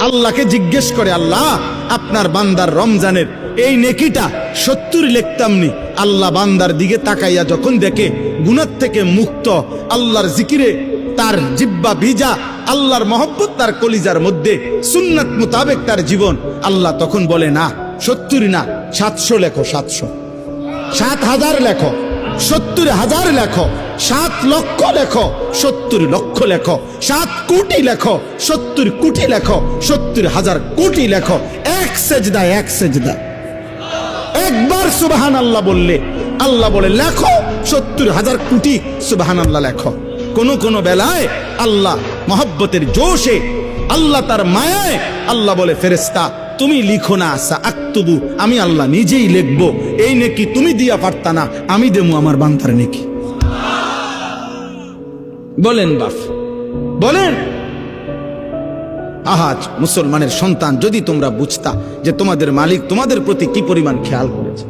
আল্লাহকে জিজ্ঞেস করে, আল্লাহ আপনার বান্দার রমজানের এই নেকিটা 70 লিখতাম নি। আল্লাহ বান্দার দিকে তাকাইয়া যখন দেখে গুনাহ থেকে মুক্ত, আল্লাহর জিকিরে তার জিহ্বা ভিজা, আল্লাহর মহব্বত তার কলিজার মধ্যে, সুন্নাত মোতাবেক তার জীবন, আল্লাহ তখন বলে না 70 না 700 লেখো, 700, 7,000 লেখো, 70,000 লেখো, 7 লক্ষ লেখো, 70 লক্ষ লেখো, 7 কোটি লেখো, 70 কোটি লেখো, 70,000 কোটি লেখো। এক সেজদা, এক সেজদা, একবার সুবহানাল্লাহ বললে আল্লাহ বলে লেখো 70,000 কোটি সুবহানাল্লাহ লেখো। কোন বেলায় আল্লাহ মহব্বতের জোশে, আল্লাহ তার মায়ায় আল্লাহ বলে, ফেরেশতা তুমি লিখো না, সাআক্তুবু, আমি আল্লাহ নিজেই লিখবো। এই নেকি তুমি দিয়া পারতা না, আমি দেবো আমার বান্দার নেকি। বলেন বাপ, বলেন। আহাজ মুসলমানের সন্তান, যদি তোমরা বুঝতা যে তোমাদের মালিক তোমাদের প্রতি কি পরিমাণ খেয়াল করেছে।